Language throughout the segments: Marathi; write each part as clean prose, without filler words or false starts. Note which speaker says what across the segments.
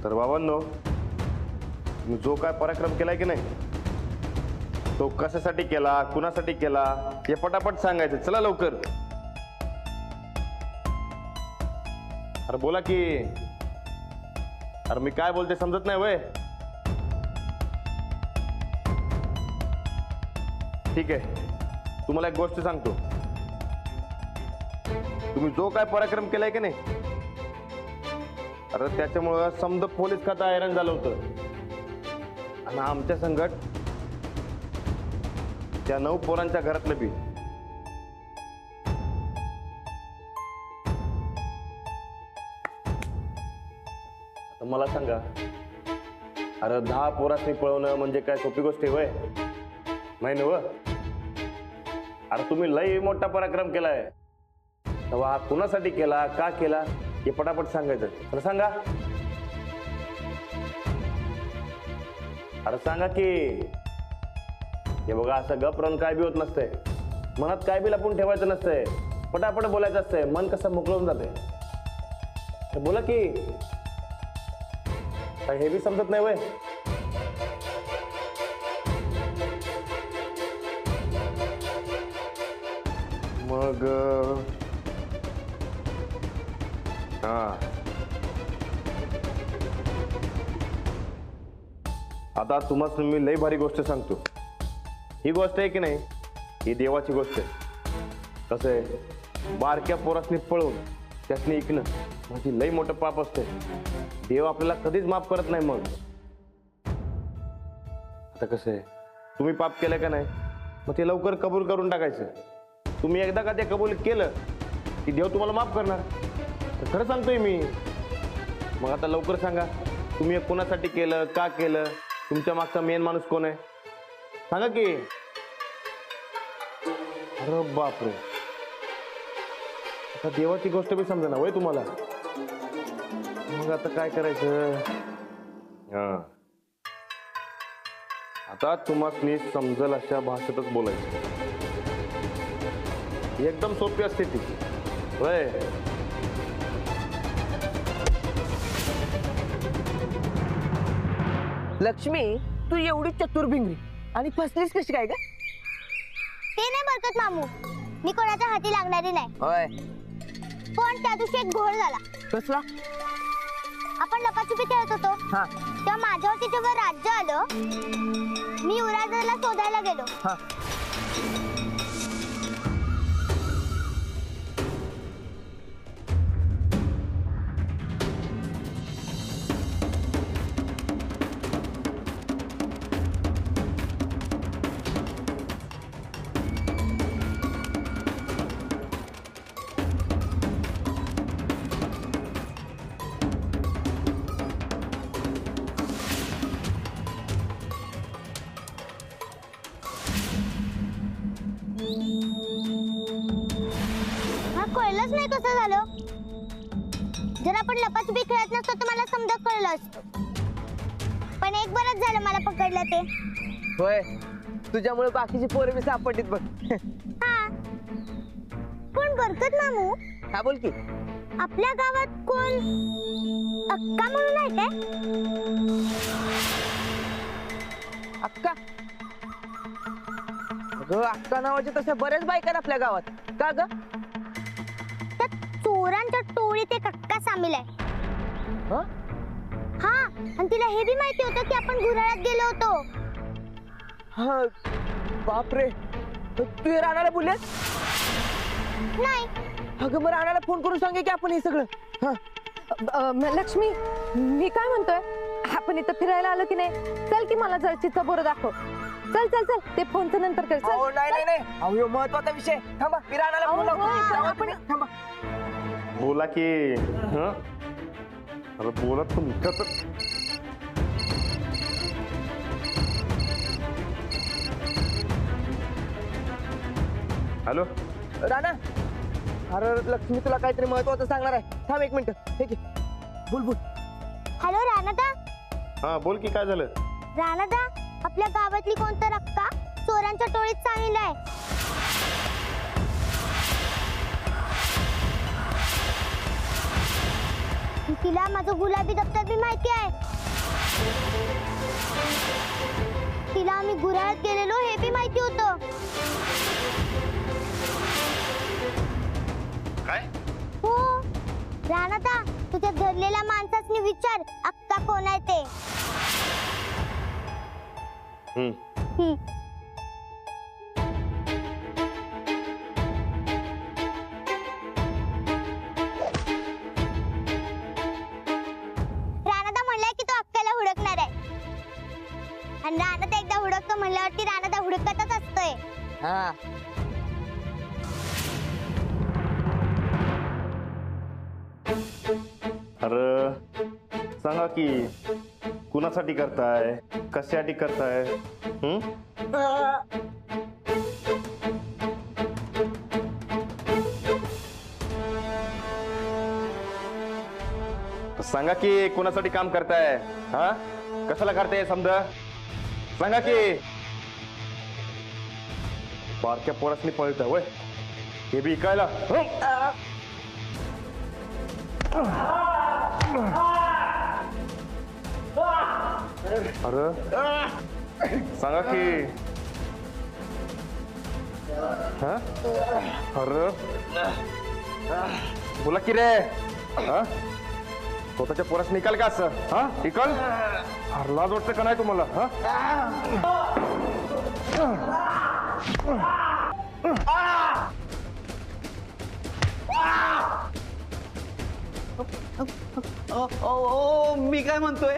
Speaker 1: तर बाबांनो, तुम्ही जो काय पराक्रम केलाय की नाही, तो कशासाठी केला, कुणासाठी केला हे पटापट सांगायचं. चला लवकर. अरे बोला की. अरे मी काय बोलते समजत नाही वय. ठीक आहे, तुम्हाला एक गोष्ट सांगतो. तुम्ही जो काय पराक्रम केलाय की नाही, अरे त्याच्यामुळं समजा पोलीस खातं हैराण झालं होतं. आणि आमच्या संकट त्या 9 पोरांच्या घरातलं बी. आता मला सांगा, अरे 10 पोरांनी पळवणं म्हणजे काय सोपी गोष्ट आहे वय? नाही ना व. अरे तुम्ही लई मोठा पराक्रम केलाय. तेव्हा कुणासाठी केला, का केला हे पटापट सांगायचं. अरे सांगा. अरे सांगा की. हे बघा, असं गप राहून काय बी होत नसतंय. मनात काय बी लपून ठेवायचं नसतंय. पटापट बोलायचं असतंय. मन कसं मोकळून जाते. बोला की. काय हे बी समजत नाही वय? मग आता तुम्हाला मी लई भारी गोष्ट सांगतो. ही गोष्ट आहे की नाही, ही देवाची गोष्ट आहे. कसं आहे, बारक्या पोरासनी पळवून त्यासनी ऐकणं म्हणजे लई मोठं पाप असते. देव आपल्याला कधीच माफ करत नाही. मग आता कसं आहे, तुम्ही पाप केलं का नाही, मग ते लवकर कबूल करून टाकायचं. तुम्ही एकदा का ते कबूल केलं की देव तुम्हाला माफ करणार. तर खरं सांगतोय मी. मग आता लवकर सांगा, तुम्ही हे कोणासाठी केलं, का केलं, तुमच्या मागचा मेन माणूस कोण आहे सांगा की. अरे बापरे, आता देवाची गोष्ट बी समजा ना वय तुम्हाला. मग आता काय करायचं? आता तुम्हाला समजल अशा भाषेतच बोलायचं. एकदम सोपी असते ती वय.
Speaker 2: लक्ष्मी, तू एवढी चतुर भिंगरी आणि फसलीस कशी काय ग?
Speaker 3: ते नाही बरकत मामू, मी कोणाच्या हाती लागणारी नाही.
Speaker 2: होय.
Speaker 3: पण त्या दिवशी एक घोळ झाला.
Speaker 2: कसला?
Speaker 3: आपण लपाछुपी खेळत होतो.
Speaker 2: हा.
Speaker 3: तेव्हा माझ्यावरती जेव्हा राज्य आलं, मी युवराजाला शोधायला गेलो.
Speaker 2: हा.
Speaker 3: कळलंच नाही कसं झालं. जर आपण लपाछुपी खेळत नसतो तर मला समजा कळलं असतं. पण एक बरंच झालं मला पकडलं ते.
Speaker 2: होय, तुझ्यामुळे बाकीची पोरं मी सापडलीत बघ.
Speaker 3: हा. पण बरकत मामू,
Speaker 2: हा बोल की.
Speaker 3: आपल्या गावात कोण अक्का म्हणून आहे काय?
Speaker 2: अक्का? अगं, अक्का नावाच्या तशा बऱ्याच बायका आपल्या गावात. का ग?
Speaker 3: त्या चोरांच्या टोळीत एक अक्का सामील आहे. हा, आणि तिला हे बी माहिती होतं की आपण गुऱ्हाळात गेलो होतो.
Speaker 2: हा. बापरे, तू हे राणाला बोललेस?
Speaker 3: नाही.
Speaker 2: अगं, मग राणाला फोन करून सांगे की आपण हे सगळं.
Speaker 4: लक्ष्मी, मी काय म्हणतोय, आपण इथं फिरायला आलो की नाही, चल की मला जळचीचा बोर दाखव. चल चल चल, ते फोनचं नंतर कर.
Speaker 2: अहो नाही नाही नाही, अहो ह्यो महत्त्वाचा विषय. थांबा, मी राणाला फोन लावतो.
Speaker 4: आपण
Speaker 2: थांबा.
Speaker 1: बोला की. अरे बोला तुमच्या तर. हॅलो
Speaker 2: राणा, अरे लक्ष्मी तुला काहीतरी महत्त्वाचं सांगणार आहे. थांब एक मिनिट. हे घे, बोल बोल.
Speaker 3: हॅलो राणादा.
Speaker 1: हा बोल की, काय झालं?
Speaker 3: राणादा, आपल्या गावातली कोणतर अक्का चोरांच्या टोळीत सामील आहे. तिला माझं गुलाबी दप्तर बी माहिती आहे. तिला आम्ही गुऱ्हाळ्यात गेलेलो हे बी माहिती होतं.
Speaker 1: काय?
Speaker 3: हो राणादा, तुझ्या धरलेल्या माणसासनी विचार अक्का कोण आहे ते. हम्म. राणादा म्हणलाय की तो अक्काला हुडकणार आहे. आणि राणादा एकदा हुडकतो म्हणल्यावरती राणादा हुडकतच असतोय.
Speaker 2: हा
Speaker 1: अरे सांगा की कुणासाठी करताय, कशासाठी करताय? सांगा की कुणासाठी काम करताय? हा कशाला करताय समजा सांगा की. बारक्या पोरासनी पळत वय हे बी ऐकायला. अरे सांगा की. हा अरे बोला की रे. हा स्वतःच्या पोरास निकाल का असं? हा निकाल लाज वाटतं का नाही तुम्हाला? हा
Speaker 5: मी काय म्हणतोय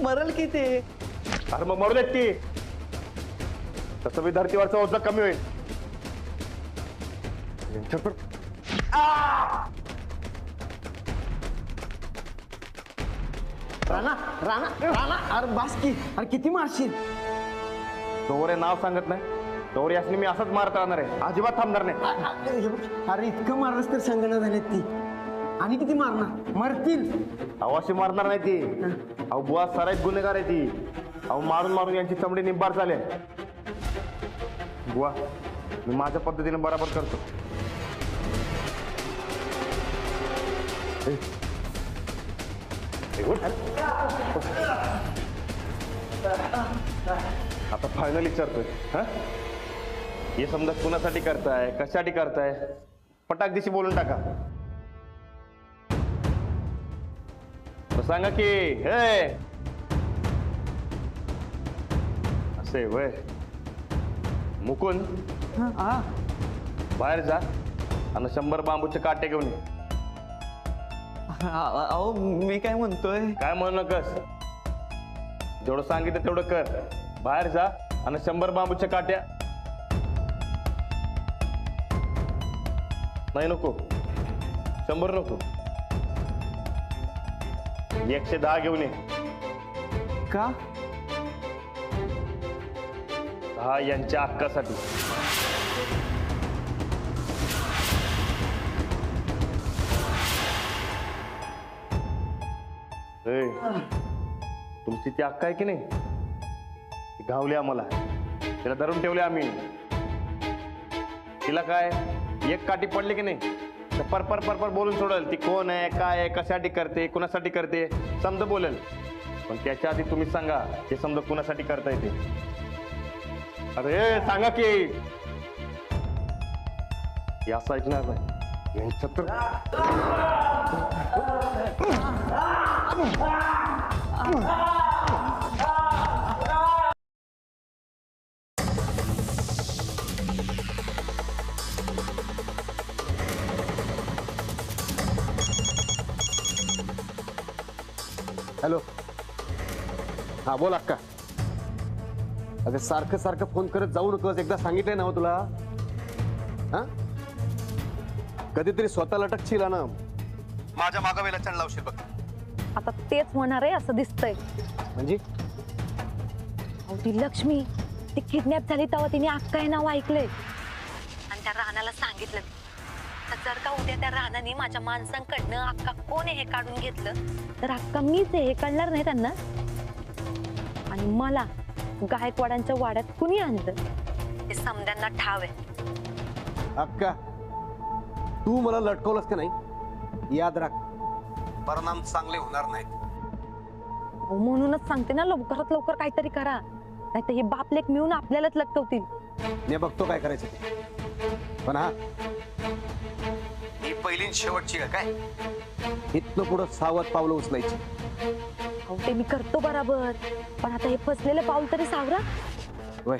Speaker 5: मरल की ते.
Speaker 1: अरे मग मरू देत ती. तसं विद्यार्थीवरचा ओझं कमी होईल.
Speaker 5: राणा राणा राणा अरे बास की. अरे किती मारशील.
Speaker 1: तोवरे नाव सांगत नाही तोवरे असणे मी असंच मारत राहणार आहे. अजिबात थांबणार नाही.
Speaker 5: अरे इतकं मारलंस तर संगणा झालेत ती. आणि किती मारणार मरतील.
Speaker 1: अशी मारणार नाही ती. अहो बुवा सराईत गुन्हेगार आहे ती. अहो मारून मारून यांची चमडी निब्बार झाले. बुवा मी माझ्या पद्धतीने बराबर करतो. आता फायनल विचारतोय. हा हे समजा कुणासाठी करताय, कशासाठी करताय, पटाक दिशी बोलून टाका. सांगा की. हे असे वय मुकुंद बाहेर जा आणि 100 बांबूचे काटे घेऊन ये.
Speaker 5: अहो मी काय म्हणतोय.
Speaker 1: काय म्हणू नकस. जेवढं सांगितलं तेवढं कर. बाहेर जा आणि 100 बांबूच्या काट्या. नाही नको 100 नको 110 घेऊन ये.
Speaker 5: का?
Speaker 1: हा यांच्या हक्कासाठी. तुमची ती अक्का आहे की नाही ती गावली आम्हाला. तिला धरून ठेवले आम्ही. तिला काय एक काठी पडली की नाही तर परपर परपर बोलून सोडल. ती कोण आहे, काय आहे, कशासाठी करते, कुणासाठी करते समजा बोलेल. पण त्याच्या आधी तुम्ही सांगा ते समजा कुणासाठी करताय ते. अरे सांगा की. असं ऐकणार नाही यांच्या तर.
Speaker 6: हॅलो. हा बोल अक्का. अगं सारखं सारखं फोन करत जाऊ नकोस. एकदा सांगितलंय ना हो तुला. हा कधीतरी स्वतः लटकशील ना माझ्या मागावेला चढ लावशील बघ.
Speaker 4: आता तेच होणार आहे असं दिसतंय.
Speaker 6: म्हणजे
Speaker 4: अहो, ती लक्ष्मी ती किडनॅप झाली तेव्हा तिने अक्का हे नाव ऐकलंय आणि त्या राणाला सांगितलं. तर जर का उद्या त्या राणाने माझ्या माणसांकडनं अक्का कोण आहे हे काढून घेतलं तर अक्का मीच आहे हे कळणार नाही त्यांना. आणि मला गायकवाडांच्या वाड्यात कुणी आणलं हे समद्यांना ठाव आहे.
Speaker 6: अक्का तू मला लटकवलंस का नाही याद राख. परिणाम चांगले होणार नाहीत.
Speaker 4: अहो, म्हणूनच सांगते ना, लवकरात लवकर काहीतरी करा, नाहीतर हे बाप लेक मिळून आपल्यालाच लटकवतील.
Speaker 6: मी बघतो काय करायचं ते. पण हा, ही पहिली आणि शेवटची आहे काय? इथनं पुढं सावध पावलं उचलायची.
Speaker 4: अहो, ते मी करतो बरोबर, पण आता हे फसलेलं पाऊल तरी सावरा.
Speaker 6: होय.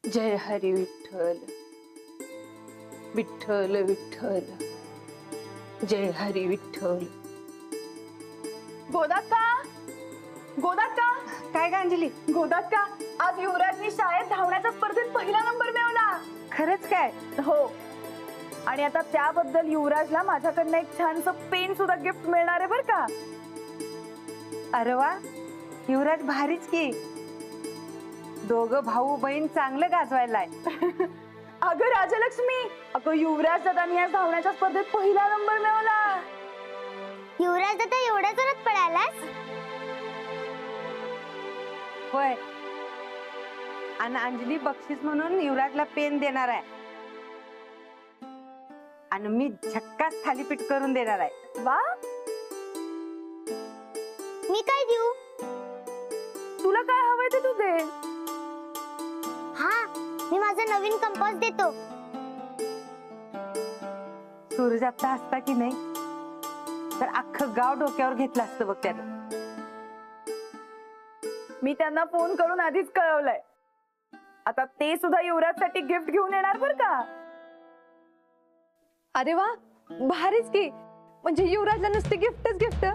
Speaker 7: जय हरी विठ्ठल, विठ्ठल विठ्ठल, जय हरी विठ्ठल.
Speaker 8: गोदाक्का, गोदाक्का,
Speaker 7: काय ग अंजली?
Speaker 8: गोदाक्का, आज युवराजनी शाळेत धावण्याच्या स्पर्धेत पहिला नंबर मिळवला.
Speaker 7: खरंच काय?
Speaker 8: हो, आणि आता त्याबद्दल युवराजला माझ्याकडनं एक छानसं पेन सुद्धा गिफ्ट मिळणार आहे बर का.
Speaker 7: अरे वा, युवराज भारीच की. दोघं भाऊ बहीण चांगलं गाजवायलाय.
Speaker 8: अगं राजलक्ष्मी, अगं युवराज दादानी आज धावण्याच्या स्पर्धेत पहिला नंबर मिळवला.
Speaker 3: युवराज दादा एवढ्या जोरात पळालास?
Speaker 7: होय, आणि अंजली बक्षीस म्हणून युवराजला पेन देणार आहे, आणि मी झक्कास थालीपीठ करून देणार आहे.
Speaker 8: वा,
Speaker 3: मी काय देऊ?
Speaker 8: तुला काय हवंय ते तू दे.
Speaker 3: हा, मी माझा नवीन कंपास देतो.
Speaker 7: सूरज आता असता की नाही तर अख्खं गाव डोक्यावर घेतलं असतं बघ त्यानं.
Speaker 8: मी त्यांना फोन करून आधीच कळवलंय. आता ते सुद्धा युवराजसाठी गिफ्ट घेऊन येणार बर का.
Speaker 4: अरे वा, भारीच की. म्हणजे युवराजला नुसती गिफ्टच गिफ्ट.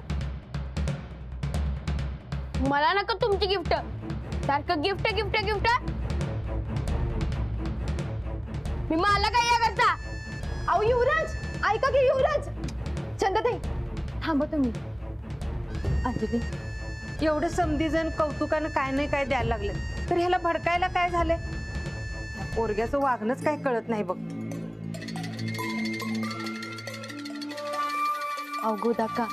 Speaker 9: मला नका तुमची गिफ्ट, सारखं गिफ्ट गिफ्ट गिफ्ट. मी मला काय या करता.
Speaker 8: अहो युवराज, ऐका की युवराज.
Speaker 4: चंदाताई, थांबा तुम्ही.
Speaker 7: अंजली, एवढं समधीजण कौतुकानं काय नाही काय द्यायला लागले, तर ह्याला भडकायला काय झालंय? पोरग्याचं वागणंच काय कळत नाही बघ.
Speaker 4: अवघो दाका,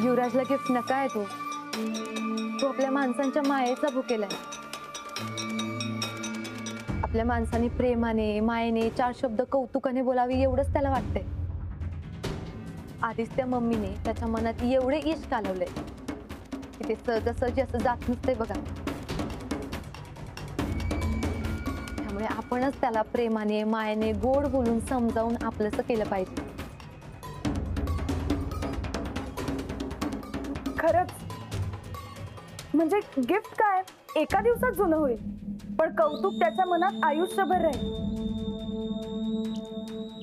Speaker 4: युवराजला गिफ्ट नका आहे तो. तो आपल्या माणसांच्या मायेचा भुकेलाय. आपल्या माणसाने प्रेमाने मायेने चार शब्द कौतुकाने बोलावी एवढंच त्याला वाटतंय. आधीच त्या मम्मीने त्याच्या मनात एवढे इश्क घालवले की ते सहजासहजी असं जात नसते बघा. त्यामुळे आपणच त्याला प्रेमाने मायेने गोड बोलून समजावून आपलंसं केलं पाहिजे.
Speaker 8: खरंच, म्हणजे गिफ्ट काय एका दिवसात जुनं होईल, पण कौतुक त्याच्या मनात आयुष्यभर राहील.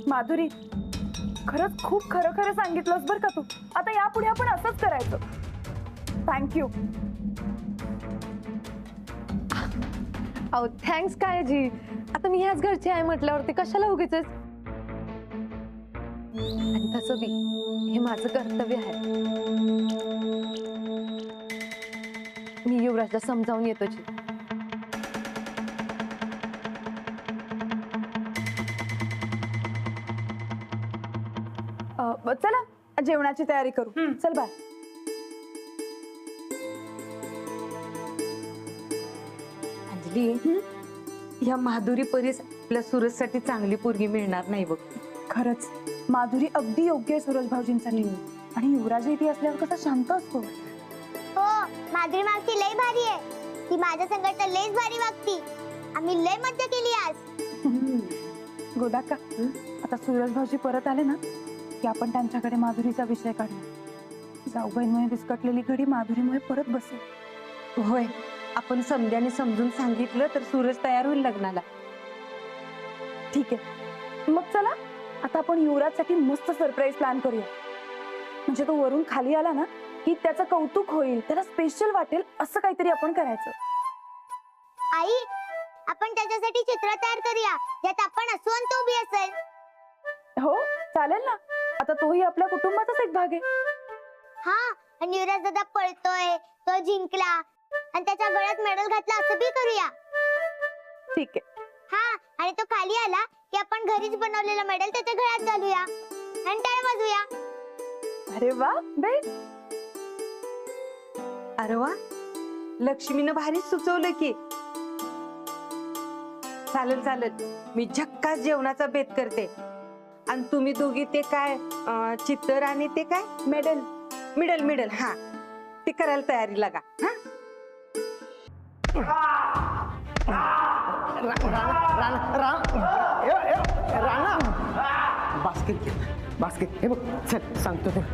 Speaker 8: माधुरी, खरंच खूप खरं खरं सांगितलंस बर का तू. आता यापुढे आपण असंच करायचं. थँक्यू.
Speaker 4: अहो, थँक्स काय जी. आता मी ह्याच घरची आहे म्हटल्यावरती कशाला उगीच. आणि तसं बी हे माझं कर्तव्य आहे. मी युवराजला समजावून येतो जी.
Speaker 8: चला जेवणाची तयारी करू. चल बाय.
Speaker 7: अंजली, या माधुरी परीस आपल्या सूरजसाठी चांगली पोरगी मिळणार नाही बघ.
Speaker 8: खरंच माधुरी अगदी योग्य आहे सूरज भाऊजींसाठी. आणि युवराज इथे असल्यावर कसा शांत असतो.
Speaker 3: हो, माधुरी मावशी लय भारी आहे. ती माझ्या संगत लयच भारी वागती. आम्ही लय मज्जा केली आज.
Speaker 8: गोदाक्का, आता सूरज भाऊजी परत आले ना की आपण त्यांच्याकडे माधुरीचा विषय काढूया. जाऊबाईंमुळे विस्कटलेली घडी माधुरीमुळे परत बसेल.
Speaker 7: होय, आपण समध्याने समजून सांगितलं तर सूरज तयार होईल लग्नाला.
Speaker 8: ठीक आहे, मग चला आता आपण युवराजसाठी मस्त सरप्राईज प्लॅन करूया. म्हणजे तो वरून खाली आला ना की त्याचं कौतुक होईल, त्याला स्पेशल वाटेल असं काहीतरी आपण करायचं.
Speaker 3: आई, आपण त्याच्यासाठी चित्र तयार करूया ज्यात आपण असू आणि तो बी असेल.
Speaker 8: हो चालेल ना. आता तोही आपल्या कुटुंबाचाच एक भाग आहे.
Speaker 3: हा, आणि युवराज दादा पळतोय, तो जिंकला आणि त्याच्या गळ्यात मेडल घातला असं बी करूया.
Speaker 8: ठीक आहे.
Speaker 3: हा, आणि तो खाली आला की आपण घरीच बनवलेला मेडल त्याच्या गळ्यात घालूया आणि टाळ वाजूया.
Speaker 8: अरे वा, बेस्ट.
Speaker 7: अरे वा, लक्ष्मीनं भारी सुचवलं की. चालेल चालेल, मी झक्कास जेवणाचा बेत करते. आणि तुम्ही दोघी ते काय चित्तर आणि ते काय
Speaker 8: मेडल.
Speaker 7: मिडल मिडल, हा ते करायला तयारी लागा.
Speaker 5: राणा बास्केट घे, बास्केट. हे बघ, चल सांगतो ते.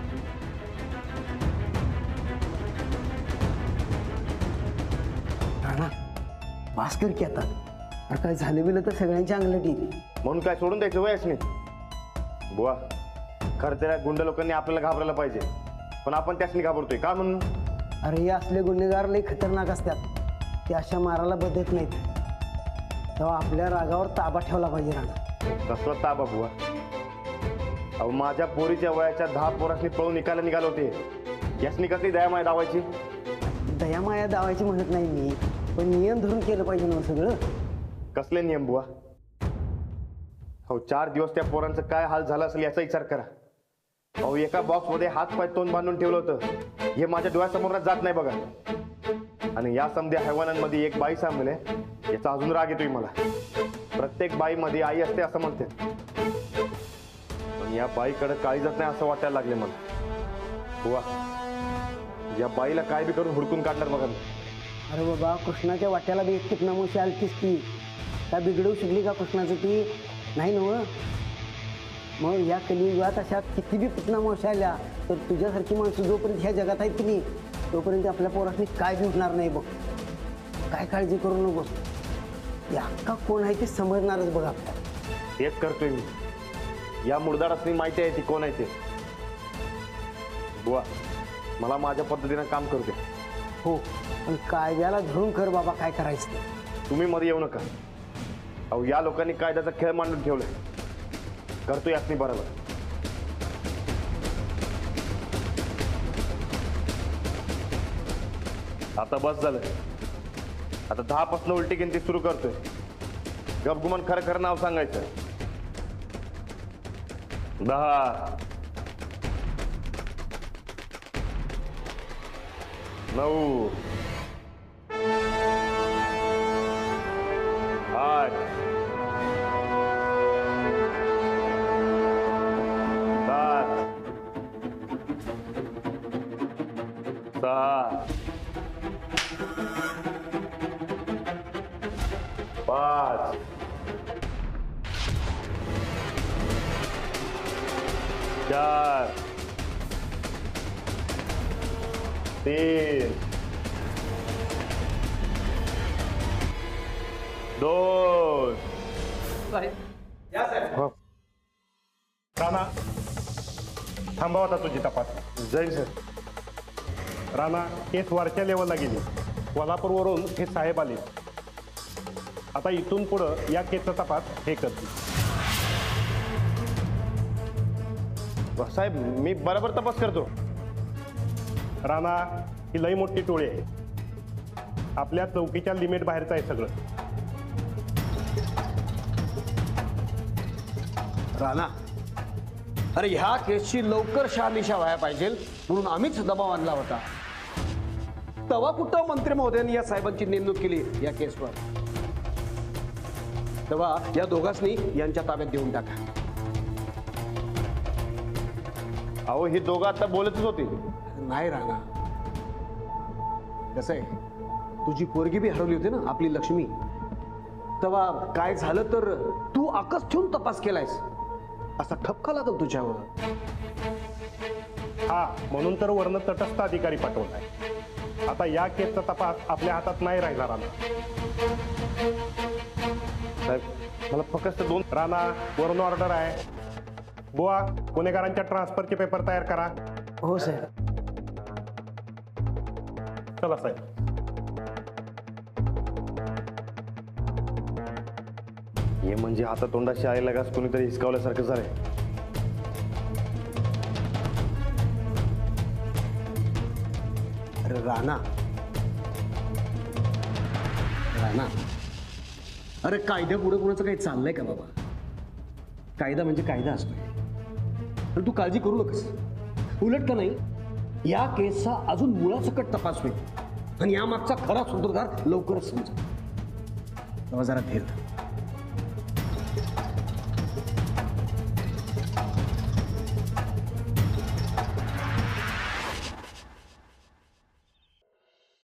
Speaker 5: राणा बास्केट घे आता. अरे काय झालं बिलं तर सगळ्यांच्या अंगलट येईल.
Speaker 1: म्हणून काय सोडून द्यायचं वयच नाही बुवा. खरं त्या गुंड लोकांनी आपल्याला घाबरायला पाहिजे, पण आपण त्यासनी घाबरतोय का म्हणून?
Speaker 5: अरे हे असले गुन्हेगार लई खतरनाक असतात. ते अशा मारायला बदलत नाहीत. तेव्हा आपल्या रागावर ताबा ठेवला पाहिजे राणा.
Speaker 1: कसला ताबा बुवा? अहो माझ्या पोरीच्या वयाच्या 10 पोरासनी पळून निघाले होते. यासनी कसली दयामाया दावायची?
Speaker 5: दयामाया दावायची म्हणत नाही मी, पण नियम धरून केलं पाहिजे ना सगळं.
Speaker 1: कसले नियम बुवा? हो 4 दिवस त्या पोरांचं काय हाल झाला असेल याचा विचार करा. अहो एका बॉक्समध्ये हात पाय तोंड बांधून ठेवलं होतं, हे माझ्या डोळ्यासमोर जात नाही बघा. आणि या समध्या हैवानांमध्ये एक बाई सामील आहे, याचा अजून राग येतोय मला. प्रत्येक बाईमध्ये आई असते असं म्हणते, पण या बाईकडे काळीजच नाही असं वाटायला लागले मला. बुवा या बाईला काय बी करून हुडकून काढणार बघा मी.
Speaker 5: अरे बाबा, कृष्णाच्या वाट्याला बी एक किटनामुशी आलतीस ती. काय बिघडवू शकली का कृष्णाचं ती? नाही नव. मग या कलियुगात अशा किती बी पुतनामावशी आल्या तर तुझ्यासारखी माणसं जोपर्यंत ह्या जगात आहेत की नाही, तोपर्यंत आपल्या पोरासनी काय बी उठणार नाही बघ. काय काळजी करू नकोस. या अक्का कोण आहे ते समजणारच बघ आपल्याला.
Speaker 1: तेच करतोय मी. या मुर्दाडासनी माहिती आहे ती कोण आहे ते. बुवा मला माझ्या पद्धतीनं काम करू दे.
Speaker 5: हो, पण कायद्याला धरून कर बाबा, काय करायचं ते.
Speaker 1: तुम्ही मध्ये येऊ नका. अहो या लोकांनी कायद्याचा खेळ मांडून ठेवलाय. करतो यासनी बरोबर. आता बस झालं. आता 10 पासून उलटी गिनती सुरू करतोय. गपगुमान खरं खरं नाव सांगायचं. 10 9 8 7 6 5 4 3 2
Speaker 10: राणा थांबाव आता तुझी तपास.
Speaker 1: जैन सर.
Speaker 10: राणा केस वरच्या लेवलला गेली. कोल्हापूरवरून हे साहेब आले. आता इथून पुढं या केसचा तपास हे करतील.
Speaker 1: साहेब मी बरोबर तपास करतो.
Speaker 10: राणा ही लई मोठी टोळी आहे. आपल्या चौकीच्या लिमिट बाहेरचं आहे सगळं.
Speaker 6: राणा, अरे ह्या केसची लवकर शहानिशा व्हायला पाहिजे म्हणून आम्हीच दबाव आणला होता. तेव्हा कुठं मंत्री महोदयांनी या साहेबांची नेमणूक केली या केसवर. तेव्हा या दोघांनी यांच्या ताब्यात देऊन टाका.
Speaker 1: अहो हे दोघं आता बोलतच होते.
Speaker 6: नाही राणा, कसं आहे, तुझी पोरगी बी हरवली होती ना आपली लक्ष्मी. तेव्हा काय झालं तर तू आकस ठेवून तपास केलायस असा ठपका लागल तुझ्यावर.
Speaker 10: हा म्हणून तर वर्ण तटस्थ अधिकारी पाठवलाय. आता या केसचा तपास आपल्या हातात नाही राहिला. राणा
Speaker 1: साहेब मला फक्त 2
Speaker 10: राणा वरून ऑर्डर आहे. बुवा गुन्हेगारांच्या ट्रान्सफरचे पेपर तयार करा.
Speaker 5: हो साहेब.
Speaker 10: चला साहेब.
Speaker 1: हे म्हणजे हातातोंडाशी आलेला घास कोणीतरी हिसकावल्यासारखं झालंय.
Speaker 6: अरे राणा, राणा, अरे कायद्या पुढे कोणाचं काही चाललंय का बाबा? कायदा म्हणजे कायदा असतोय. पण तू काळजी करू नकोस. उलट का नाही, या केसचा अजून मुळासकट तपास होईल. आणि यामागचा खरा सूत्रधार लवकरच समजा. तेव्हा जरा धीर धर.